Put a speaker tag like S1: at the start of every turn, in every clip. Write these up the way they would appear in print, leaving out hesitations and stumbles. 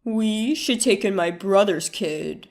S1: We should take in my brother's kid.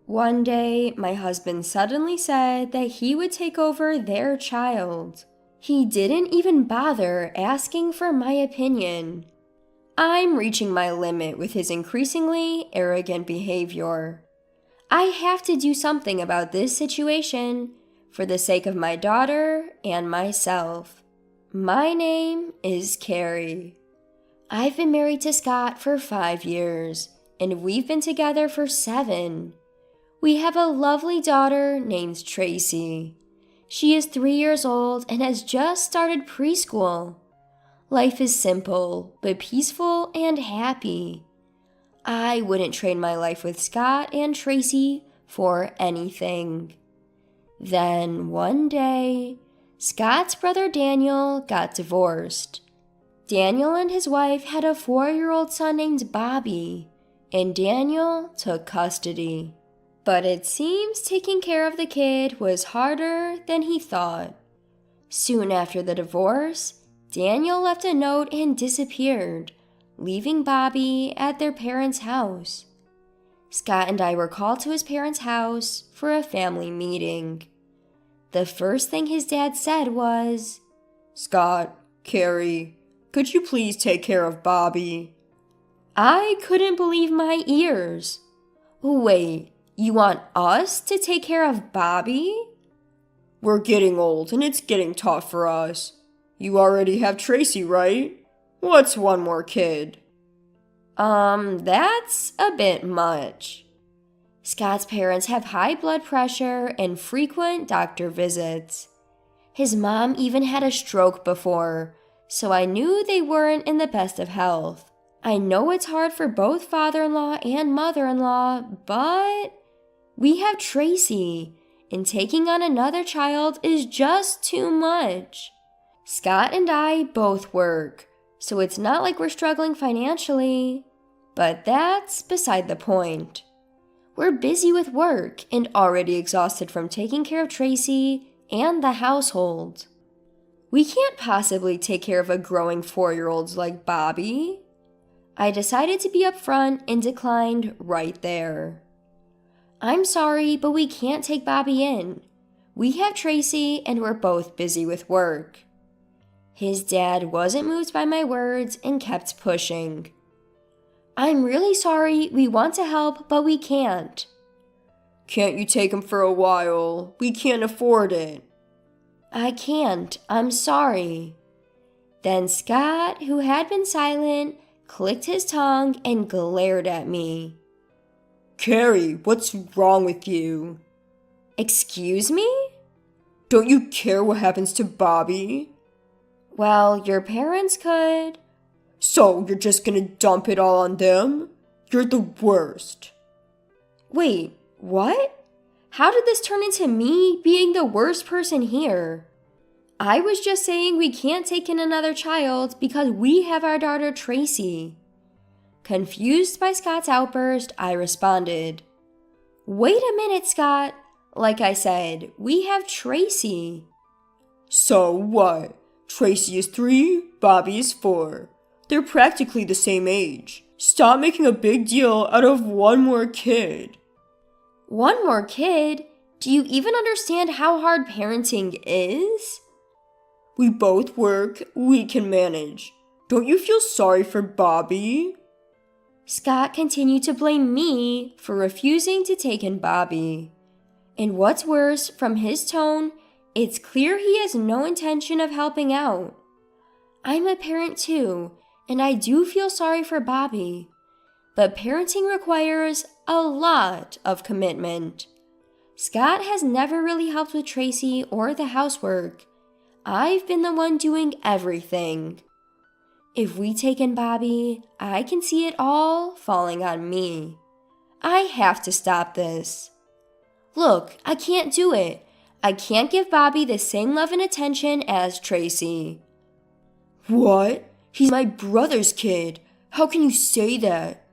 S2: One day, my husband suddenly said that he would take over their child. He didn't even bother asking for my opinion. I'm reaching my limit with his increasingly arrogant behavior. I have to do something about this situation for the sake of my daughter and myself. My name is Carrie. I've been married to Scott for 5 years, and we've been together for 7. We have a lovely daughter named Tracy. She is 3 years old and has just started preschool. Life is simple, but peaceful and happy. I wouldn't trade my life with Scott and Tracy for anything. Then one day, Scott's brother Daniel got divorced. Daniel and his wife had a 4-year-old son named Bobby, and Daniel took custody. But it seems taking care of the kid was harder than he thought. Soon after the divorce, Daniel left a note and disappeared, leaving Bobby at their parents' house. Scott and I were called to his parents' house for a family meeting. The first thing his dad said was,
S1: Scott, Carrie, could you please take care of Bobby?
S2: I couldn't believe my ears. Wait, you want us to take care of Bobby?
S1: We're getting old and it's getting tough for us. You already have Tracy, right? What's one more kid?
S2: That's a bit much. Scott's parents have high blood pressure and frequent doctor visits. His mom even had a stroke before, so I knew they weren't in the best of health. I know it's hard for both father-in-law and mother-in-law, but we have Tracy, and taking on another child is just too much. Scott and I both work, so it's not like we're struggling financially, but that's beside the point. We're busy with work and already exhausted from taking care of Tracy and the household. We can't possibly take care of a growing 4-year-old like Bobby. I decided to be upfront and declined right there. I'm sorry, but we can't take Bobby in. We have Tracy and we're both busy with work. His dad wasn't moved by my words and kept pushing. I'm really sorry, we want to help, but we can't.
S1: Can't you take him for a while? We can't afford it.
S2: I can't, I'm sorry. Then Scott, who had been silent, clicked his tongue and glared at me.
S1: Carrie, what's wrong with you?
S2: Excuse me?
S1: Don't you care what happens to Bobby?
S2: Well, your parents could.
S1: So you're just gonna dump it all on them? You're the worst.
S2: Wait, what? How did this turn into me being the worst person here? I was just saying we can't take in another child because we have our daughter Tracy. Confused by Scott's outburst, I responded, Wait a minute, Scott. Like I said, we have Tracy.
S1: So what? Tracy is 3, Bobby is 4. They're practically the same age. Stop making a big deal out of one more kid.
S2: One more kid? Do you even understand how hard parenting is?
S1: We both work, we can manage. Don't you feel sorry for Bobby?
S2: Scott continued to blame me for refusing to take in Bobby. And what's worse, from his tone, it's clear he has no intention of helping out. I'm a parent too, and I do feel sorry for Bobby. But parenting requires a lot of commitment. Scott has never really helped with Tracy or the housework. I've been the one doing everything. If we take in Bobby, I can see it all falling on me. I have to stop this. Look, I can't do it. I can't give Bobby the same love and attention as Tracy.
S1: What? He's my brother's kid. How can you say that?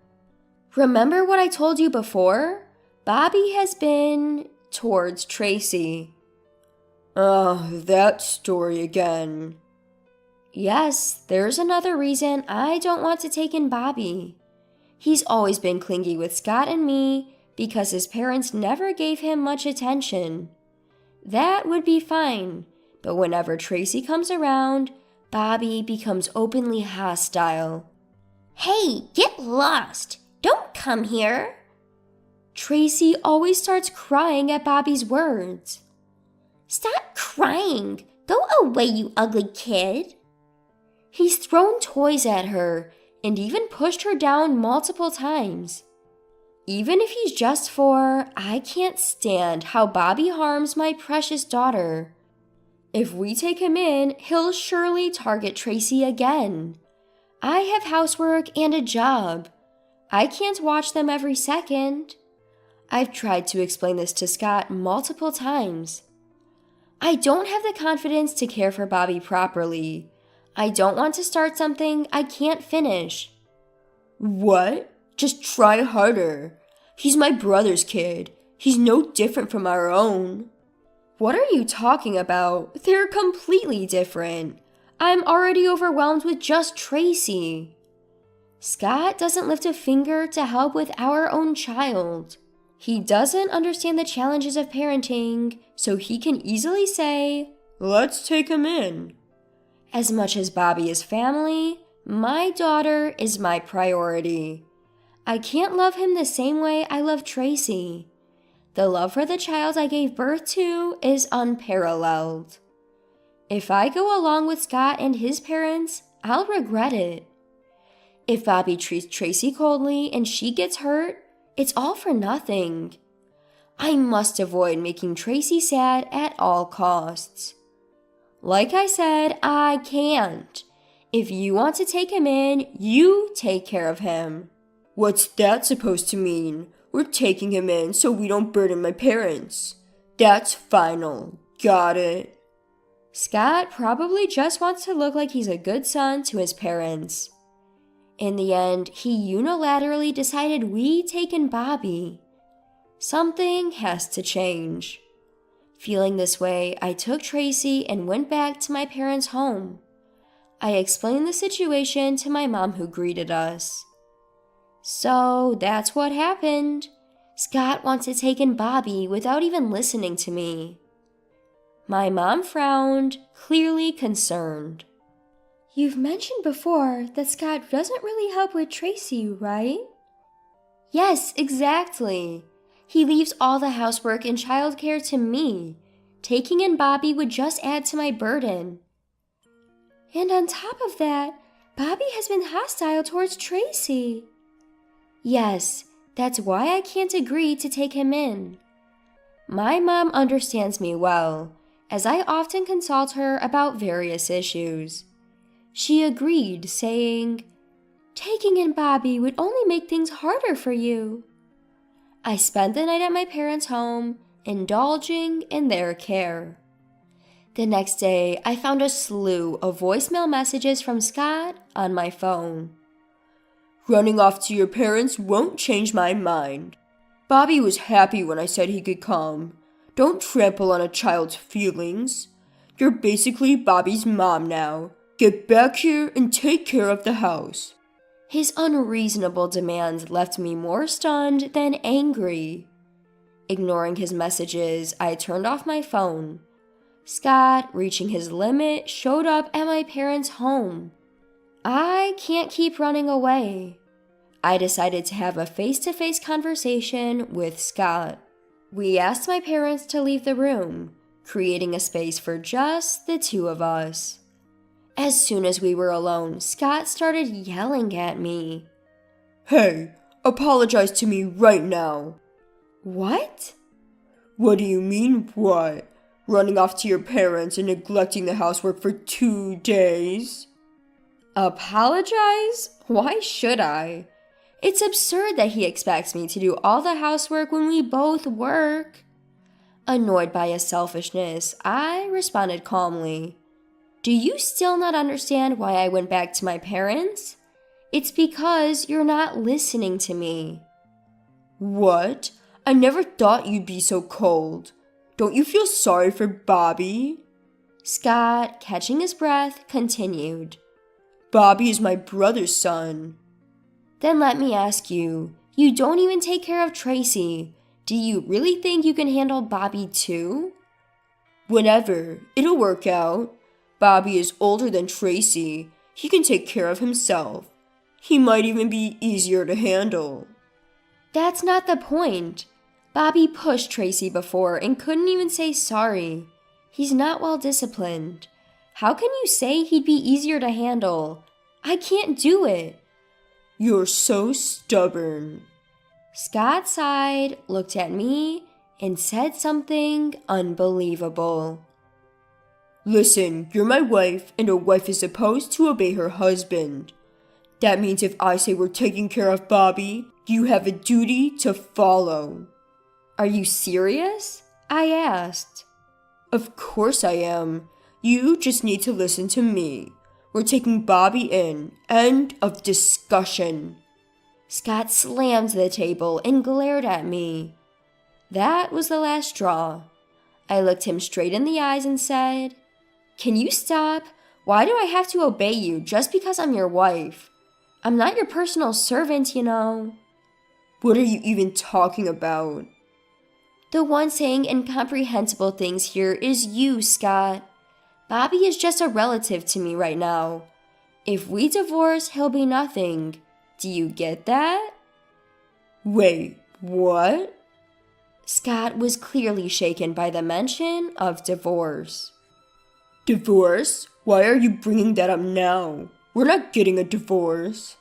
S2: Remember what I told you before? Bobby has been towards Tracy.
S1: That story again.
S2: Yes, there's another reason I don't want to take in Bobby. He's always been clingy with Scott and me because his parents never gave him much attention. That would be fine, but whenever Tracy comes around, Bobby becomes openly hostile.
S3: Hey, get lost! Don't come here!
S2: Tracy always starts crying at Bobby's words.
S3: Stop crying! Go away, you ugly kid!
S2: He's thrown toys at her and even pushed her down multiple times. Even if he's just 4, I can't stand how Bobby harms my precious daughter. If we take him in, he'll surely target Tracy again. I have housework and a job. I can't watch them every second. I've tried to explain this to Scott multiple times. I don't have the confidence to care for Bobby properly. I don't want to start something I can't finish.
S1: What? Just try harder. He's my brother's kid. He's no different from our own.
S2: What are you talking about? They're completely different. I'm already overwhelmed with just Tracy. Scott doesn't lift a finger to help with our own child. He doesn't understand the challenges of parenting, so he can easily say,
S1: "Let's take him in."
S2: As much as Bobby is family, my daughter is my priority. I can't love him the same way I love Tracy. The love for the child I gave birth to is unparalleled. If I go along with Scott and his parents, I'll regret it. If Bobby treats Tracy coldly and she gets hurt, it's all for nothing. I must avoid making Tracy sad at all costs. Like I said, I can't. If you want to take him in, you take care of him.
S1: What's that supposed to mean? We're taking him in so we don't burden my parents. That's final. Got it?
S2: Scott probably just wants to look like he's a good son to his parents. In the end, he unilaterally decided we take in Bobby. Something has to change. Feeling this way, I took Tracy and went back to my parents' home. I explained the situation to my mom, who greeted us. So that's what happened. Scott wants to take in Bobby without even listening to me. My mom frowned, clearly concerned. You've mentioned before that Scott doesn't really help with Tracy, right? Yes, exactly. He leaves all the housework and childcare to me. Taking in Bobby would just add to my burden. And on top of that, Bobby has been hostile towards Tracy. Yes, that's why I can't agree to take him in. My mom understands me well, as I often consult her about various issues. She agreed, saying, "Taking in Bobby would only make things harder for you." I spent the night at my parents' home, indulging in their care. The next day, I found a slew of voicemail messages from Scott on my phone.
S1: Running off to your parents won't change my mind. Bobby was happy when I said he could come. Don't trample on a child's feelings. You're basically Bobby's mom now. Get back here and take care of the house.
S2: His unreasonable demands left me more stunned than angry. Ignoring his messages, I turned off my phone. Scott, reaching his limit, showed up at my parents' home. I can't keep running away. I decided to have a face-to-face conversation with Scott. We asked my parents to leave the room, creating a space for just the two of us. As soon as we were alone, Scott started yelling at me.
S1: Hey, apologize to me right now.
S2: What?
S1: What do you mean, what? Running off to your parents and neglecting the housework for 2 days?
S2: Apologize? Why should I? It's absurd that he expects me to do all the housework when we both work. Annoyed by his selfishness, I responded calmly. Do you still not understand why I went back to my parents? It's because you're not listening to me.
S1: What? I never thought you'd be so cold. Don't you feel sorry for Bobby?
S2: Scott, catching his breath, continued.
S1: Bobby is my brother's son.
S2: Then let me ask you, you don't even take care of Tracy. Do you really think you can handle Bobby too?
S1: Whenever. It'll work out. Bobby is older than Tracy. He can take care of himself. He might even be easier to handle.
S2: That's not the point. Bobby pushed Tracy before and couldn't even say sorry. He's not well disciplined. How can you say he'd be easier to handle? I can't do it.
S1: You're so stubborn.
S2: Scott sighed, looked at me, and said something unbelievable.
S1: Listen, you're my wife, and a wife is supposed to obey her husband. That means if I say we're taking care of Bobby, you have a duty to follow.
S2: Are you serious? I asked.
S1: Of course I am. You just need to listen to me. We're taking Bobby in. End of discussion.
S2: Scott slammed the table and glared at me. That was the last straw. I looked him straight in the eyes and said, "Can you stop? Why do I have to obey you just because I'm your wife? I'm not your personal servant, you know."
S1: What are you even talking about?
S2: The one saying incomprehensible things here is you, Scott. Bobby is just a relative to me right now. If we divorce, he'll be nothing. Do you get that?
S1: Wait, what?
S2: Scott was clearly shaken by the mention of divorce.
S1: Divorce? Why are you bringing that up now? We're not getting a divorce.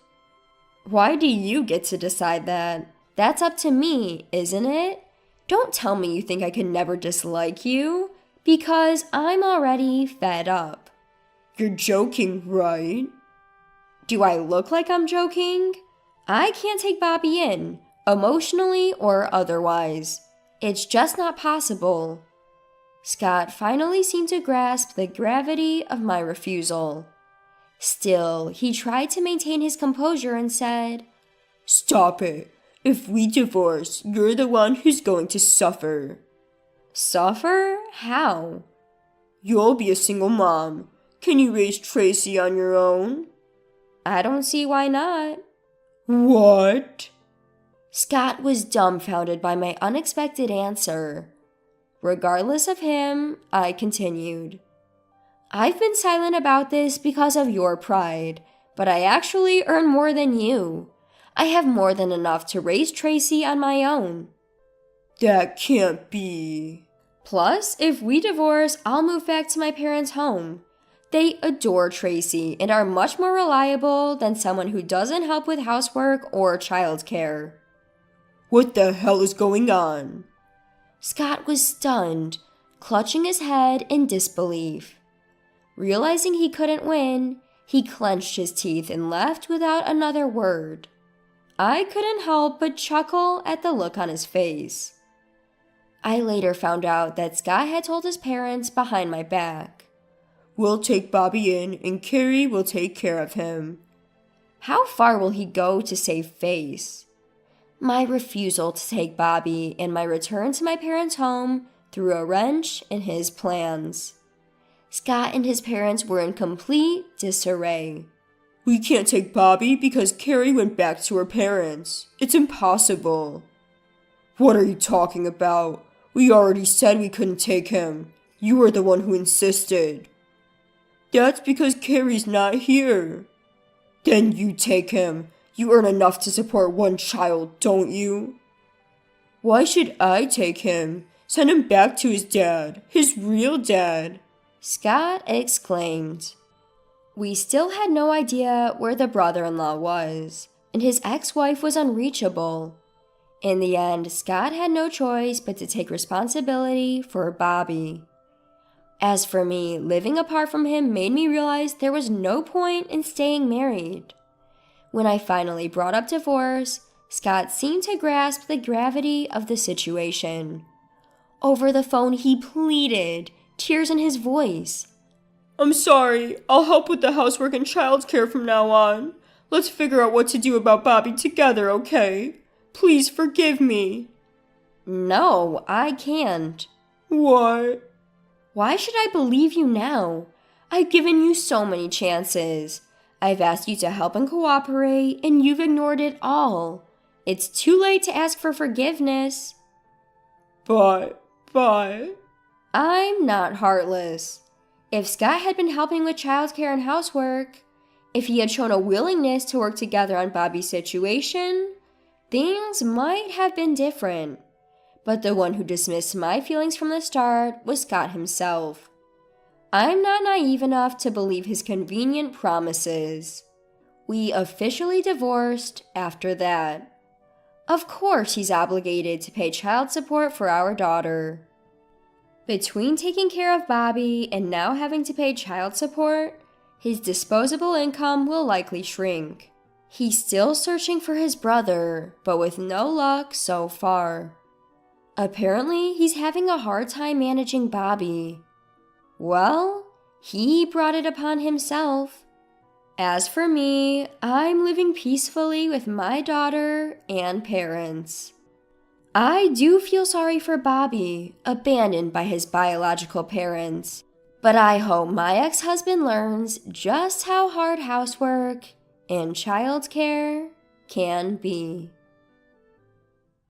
S2: Why do you get to decide that? That's up to me, isn't it? Don't tell me you think I could never dislike you, because I'm already fed up.
S1: You're joking, right?
S2: Do I look like I'm joking? I can't take Bobby in, emotionally or otherwise. It's just not possible. Scott finally seemed to grasp the gravity of my refusal. Still, he tried to maintain his composure and said,
S1: "Stop it. If we divorce, you're the one who's going to suffer."
S2: "Suffer? How?"
S1: "You'll be a single mom. Can you raise Tracy on your own?"
S2: "I don't see why not."
S1: "What?"
S2: Scott was dumbfounded by my unexpected answer. Regardless of him, I continued. "I've been silent about this because of your pride, but I actually earn more than you. I have more than enough to raise Tracy on my own."
S1: "That can't be."
S2: "Plus, if we divorce, I'll move back to my parents' home. They adore Tracy and are much more reliable than someone who doesn't help with housework or childcare."
S1: "What the hell is going on?"
S2: Scott was stunned, clutching his head in disbelief. Realizing he couldn't win, he clenched his teeth and left without another word. I couldn't help but chuckle at the look on his face. I later found out that Scott had told his parents behind my back.
S1: "We'll take Bobby in and Carrie will take care of him."
S2: How far will he go to save face? My refusal to take Bobby and my return to my parents' home threw a wrench in his plans. Scott and his parents were in complete disarray.
S1: "We can't take Bobby because Carrie went back to her parents. It's impossible." "What are you talking about? We already said we couldn't take him. You were the one who insisted." "That's because Carrie's not here." "Then you take him. You earn enough to support one child, don't you?" "Why should I take him? Send him back to his dad, his real dad,"
S2: Scott exclaimed. We still had no idea where the brother-in-law was, and his ex-wife was unreachable. In the end, Scott had no choice but to take responsibility for Bobby. As for me, living apart from him made me realize there was no point in staying married. When I finally brought up divorce, Scott seemed to grasp the gravity of the situation. Over the phone, he pleaded, tears in his voice.
S1: "I'm sorry. I'll help with the housework and childcare from now on. Let's figure out what to do about Bobby together, okay? Please forgive me."
S2: "No, I can't." I've asked you to help and cooperate, and you've ignored it all. It's too late to ask for forgiveness.
S1: But.
S2: I'm not heartless. If Scott had been helping with childcare and housework, if he had shown a willingness to work together on Bobby's situation, things might have been different. But the one who dismissed my feelings from the start was Scott himself. I'm not naive enough to believe his convenient promises. We officially divorced after that. Of course he's obligated to pay child support for our daughter. Between taking care of Bobby and now having to pay child support, his disposable income will likely shrink. He's still searching for his brother, but with no luck so far. Apparently, he's having a hard time managing Bobby. Well, he brought it upon himself. As for me, I'm living peacefully with my daughter and parents. I do feel sorry for Bobby, abandoned by his biological parents, but I hope my ex-husband learns just how hard housework and childcare can be.